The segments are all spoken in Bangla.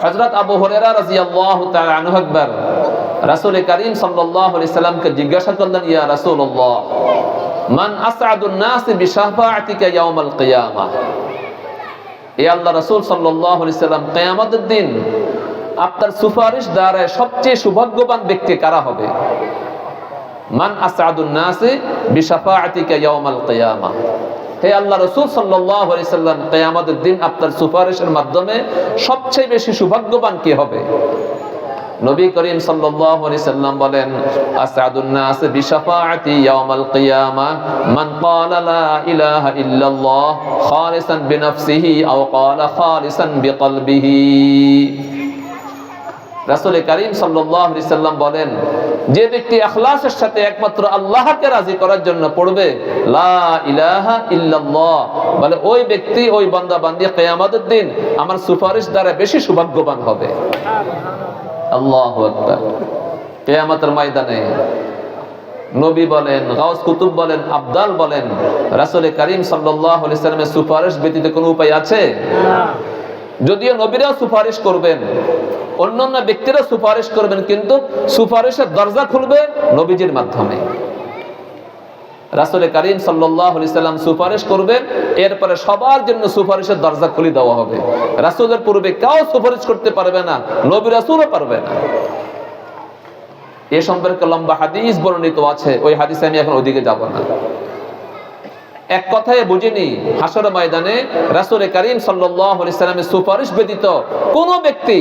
হযরত আবু হুরায়রা রাদিয়াল্লাহু তাআলা আনহু একবার রাসূল কারীম সাল্লাল্লাহু আলাইহি সাল্লামকে জিজ্ঞাসা করলেন, ইয়া রাসূলুল্লাহ, মান আসআদুন নাস বিশাফাআতিকা ইয়াউমাল কিয়ামাহ। এ আল্লাহ রাসূল সাল্লাল্লাহু আলাইহি সাল্লাম, কিয়ামতের দিন আপনার সুপারিশ দ্বারা সবচেয়ে সৌভাগ্যবান ব্যক্তি কারা হবে? মান আসআদুন নাস বিশাফাআতিকা ইয়াউমাল কিয়ামাহ। হে আল্লাহ রাসূল সাল্লাল্লাহু আলাইহি সাল্লাম, কিয়ামতের দিন আপনার সুপারিশের মাধ্যমে সবচেয়ে বেশি সৌভাগ্যবান কে হবে? নবী করিম সাল্লাল্লাহু আলাইহি সাল্লাম বলেন, আসআদুন নাস বিশাফাআতি ইয়াউমাল কিয়ামাহ মান ক্বালা লা ইলাহা ইল্লাল্লাহ খালিসান বিনাফসিহি আও ক্বালা খালিসান বিকলবিহি। রাসূল কারীম সাল্লাল্লাহু আলাইহি সাল্লাম বলেন, যে ব্যক্তি ইখলাসের সাথে একমাত্র আল্লাহকে রাজি করার জন্য পড়বে লা ইলাহা ইল্লাল্লাহ, বলে ওই ব্যক্তি, ওই বান্দা বান্দি কিয়ামতের দিন আমার সুপারিশ দ্বারা বেশি সৌভাগ্যবান হবে। আল্লাহু আকবার। কিয়ামতের ময়দানে নবী বলেন, গাউস কুতুব বলেন, আবদাল বলেন, রাসূল কারীম সাল্লাল্লাহু আলাইহি সাল্লামের সুপারিশ ব্যতীত কোনো উপায় আছে? না। যদিও নবীরাও সুপারিশ করবেন, অন্যান্য ব্যক্তিরা সুপারিশ করবেন, কিন্তু সুপারিশের দরজা খুলবে নবীজির মাধ্যমে। রাসূল কারীম সাল্লাল্লাহু আলাইহি সাল্লাম সুপারিশ করবেন, এরপরে সবার জন্য সুপারিশের দরজা খুলে দেওয়া হবে। রাসূলের পূর্বে কেউ সুপারিশ করতে পারবে না, নবী রাসূলও পারবে না। এ সম্পর্কে লম্বা হাদিস বর্ণিত আছে, ওই হাদিসে আমি এখন ওইদিকে যাব না। এক কথায় বুঝিনি, হাসর ময়দানে রাসূল কারীম সাল্লাল্লাহু আলাইহি সাল্লামের সুপারিশ ব্যতীত কোনো ব্যক্তি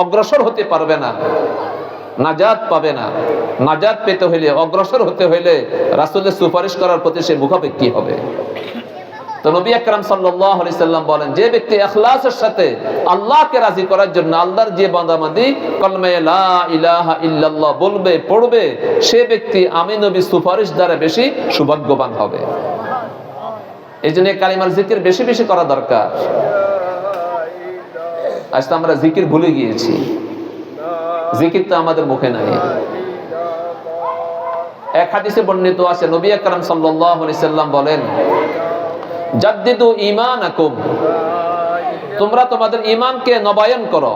অগ্রসর হতে পারবে না, নাজাত পাবে না। নাজাত পেতে হইলে, অগ্রসর হতে হইলে রাসূলের সুপারিশ করার প্রতি সে মুখাপেক্ষী হবে। তো নবী আকরাম সাল্লাল্লাহু আলাইহি সাল্লাম বলেন, যে ব্যক্তি ইখলাসের সাথে আল্লাহকে রাজি করার জন্য, আল্লাহর যে বান্দাবান্দি কলমে লা ইলাহা ইল্লাল্লাহ বলবে, পড়বে, সে ব্যক্তি আমি নবী সুপারিশ দ্বারা বেশি সৌভাগ্যবান হবে। এই জন্য কালিমার জিকির বেশি বেশি করা দরকার। আজ তো আমরা জিকির ভুলে গিয়েছি, জিকির তো আমাদের মুখে নাই। এক হাদিসে বর্ণিত আছে, নবী আকরাম সাল্লাল্লাহু আলাইহি সাল্লাম বলেন, জাদ্দিদু ঈমানাকুম, তোমরা তোমাদের ঈমানকে নবায়ন করো।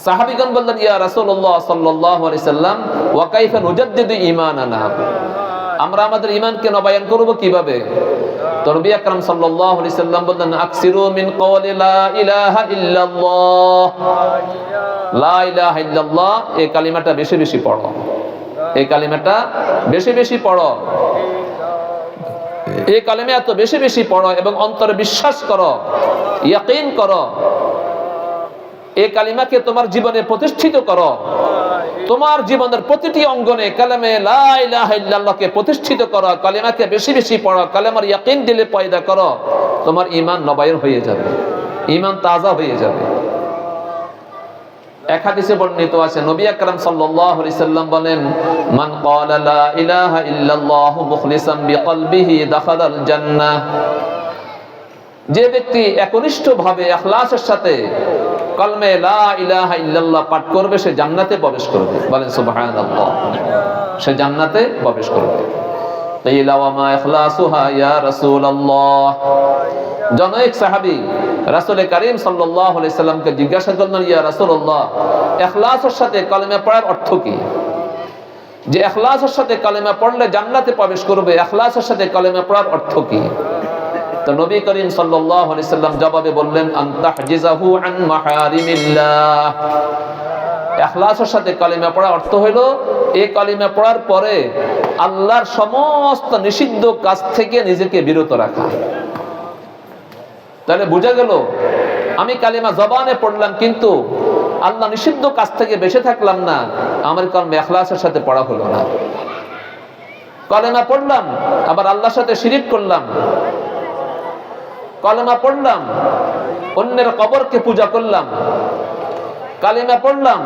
সাহাবীগণ বললেন, ইয়া রাসূলুল্লাহ সাল্লাল্লাহু আলাইহি সাল্লাম, ওয়া কাইফা নুজাদ্দিদু ঈমানানা, আমরা আমাদের ঈমানকে নবায়ন করব কিভাবে? তো নবী আকরাম সাল্লাল্লাহু আলাইহি সাল্লাম বললেন, আকসিরু মিন কওলি লা ইলাহা ইল্লাল্লাহ, লা ইলাহা ইল্লাল্লাহ এই কালিমাটা বেশি বেশি পড়ো, এই কালিমাটা বেশি বেশি পড়ো, এই কালিমা এত বেশি বেশি পড়ো এবং অন্তরে বিশ্বাস করো, ইয়াকিন করো, এই কালিমাকে তোমার জীবনে প্রতিষ্ঠিত করো, তোমার জীবনের প্রতিটি অঙ্গনে কালেমে লা ইলাহা ইল্লাল্লাহকে প্রতিষ্ঠিত করো, কালিমাকে বেশি বেশি পড়ো, কালেমার ইয়াকিন দিলে পয়দা করো, তোমার ঈমান নবায়ন হয়ে যাবে, ঈমান তাজা হয়ে যাবে। এক হাদিসে বর্ণিত আছে, নবী আকরাম সাল্লাল্লাহু আলাইহি সাল্লাম বলেন, মান ক্বালা লা ইলাহা ইল্লাল্লাহু মুখলিসান বিকলবিহি দাখালাল জান্নাহ, যে ব্যক্তি একনিষ্ঠভাবে ইখলাসের সাথে কলমে লা ইলাহা ইল্লাল্লাহ পাঠ করবে, সে জান্নাতে প্রবেশ করবে। বলেন সুবহানাল্লাহ, সে জান্নাতে প্রবেশ করবে। কিলা ওয়া মা ইখলাসুহা ইয়া রাসূলুল্লাহ, জনৈক সাহাবী রাসূল কারীম সাল্লাল্লাহু আলাইহি সাল্লামকে জিজ্ঞাসা করলেন, ইয়া রাসূলুল্লাহ, ইখলাসের সাথে কালেমা পড়ার অর্থ কি? যে ইখলাসের সাথে কালেমা পড়লে জান্নাতে প্রবেশ করবে, ইখলাসের সাথে কালেমা পড়ার অর্থ কি? তো নবী করিম সাল্লাল্লাহু আলাইহি সাল্লাম জবাবে বললেন, আনতাহজিজাহু আন মাহারিমিল্লাহ, ইখলাসের সাথে কালিমা পড়ার অর্থ হলো এই কালিমা পড়ার পরে আল্লাহর সমস্ত নিষিদ্ধ কাজ থেকে নিজেকে বিরত রাখা। তাহলে বোঝা গেল, আমি কালিমা জবানে পড়লাম কিন্তু আল্লাহ নিষিদ্ধ কাজ থেকে বেঁচে থাকলাম না, আমার কলমে ইখলাসের সাথে পড়া হলো না। কালিমা পড়লাম আবার আল্লাহর সাথে শিরিক করলাম, কালিমা পড়লাম অন্যের কবরকে পূজা করলাম, কালিমা পড়লাম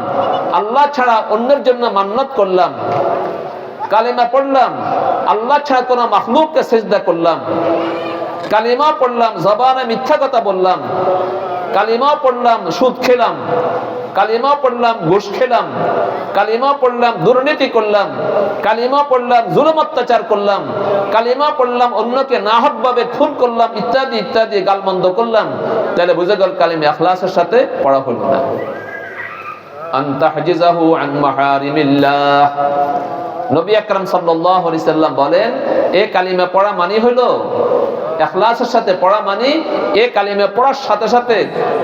আল্লাহ ছাড়া অন্যের জন্য মান্নত করলাম, কালিমা পড়লাম আল্লাহ ছাড়া কোনো মাখলুককে সিজদা করলাম, কালিমা পড়লাম জবানে মিথ্যা কথা বললাম, কালিমা পড়লাম সুদ খেলাম, কালিমা পড়লাম ঘুষ খেলাম, কালিমা পড়লাম দুর্নীতি করলাম, কালিমা পড়লাম জুলুম অত্যাচার করলাম, কালিমা পড়লাম অন্যকে নাহক ভাবে খুন করলাম, ইত্যাদি ইত্যাদি গালমন্দ করলাম, তাহলে বুঝে গেল কালিমা ইখলাসের সাথে পড়া হলো না। আন তাহজিজাহু আন মাহারিমিল্লাহ, নবী আকরাম সাল্লাল্লাহু আলাইহি সাল্লাম বলেন এই কালিমা পড়া মানে হলো ইখলাসের সাথে পড়া মানে এই কালিমা পড়ার সাথে সাথে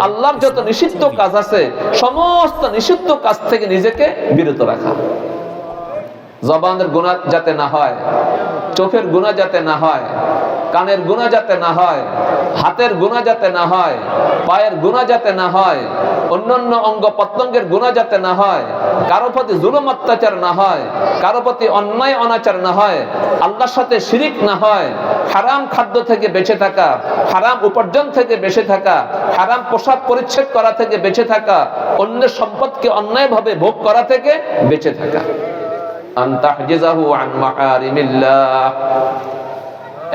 আল্লাহর যত নিষিদ্ধ কাজ আছে সমস্ত নিষিদ্ধ কাজ থেকে নিজেকে বিরত রাখা। জবানের গুনাহ যাতে না হয়, চোখের গুনাহ যাতে না হয়, কানের গুনাহ যাতে না হয়, হাতের গুনাহ যাতে না হয়, পায়ের গুনাহ যাতে না হয়, অন্যান্য অঙ্গ প্রত্যঙ্গের গুনাহ যাতে না হয়, কারো প্রতি জুলুম অত্যাচার না হয়, কারো প্রতি অন্যায় অনাচার না হয়, আল্লাহর সাথে শিরিক না হয়, হারাম খাদ্য থেকে বেঁচে থাকা, হারাম উপার্জন থেকে বেঁচে থাকা, হারাম পোশাক পরিচ্ছদ করা থেকে বেঁচে থাকা, অন্যের সম্পদকে অন্যায়ভাবে ভোগ করা থেকে বেঁচে থাকা। আন তাহজিজাহু আন মাহারিমিল্লাহ।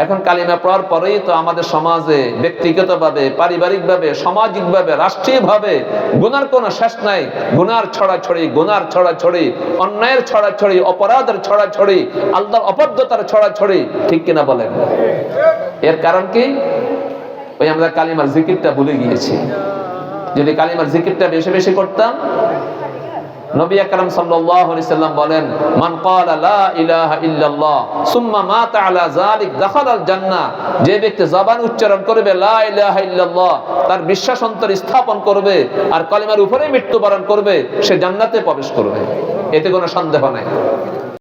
এখন কালিমা পড়ার পরেই তো আমাদের সমাজে ব্যক্তিগতভাবে, পারিবারিকভাবে, সামাজিকভাবে, রাষ্ট্রীয়ভাবে গুনার কোনো শেষ নাই। গুনার ছড়াছড়ি, গুনার ছড়াছড়ি, অন্যায়ের ছড়াছড়ি, অপরাধের ছড়াছড়ি, আল্লাহর অবাধ্যতার ছড়াছড়ি, ঠিক কিনা বলেন? এর কারণ কি? ওই আমরা কালিমার জিকিরটা ভুলে গিয়েছি। যদি কালিমার জিকিরটা বেশি বেশি করতাম, নবী আকরাম সাল্লাল্লাহু আলাইহি সাল্লাম বলেন মান ক্বালা লা ইলাহা ইল্লাল্লাহ সুম্মা মাতা আলা যালিক দাখালাল জান্নাহ, যে ব্যক্তি জবান উচ্চারণ করবে লা ইলাহা ইল্লাল্লাহ, তার বিশ্বাস অন্তরে স্থাপন করবে আর কালিমার উপরে মৃত্যুবরণ করবে, সে জান্নাতে প্রবেশ করবে, এতে কোনো সন্দেহ নাই।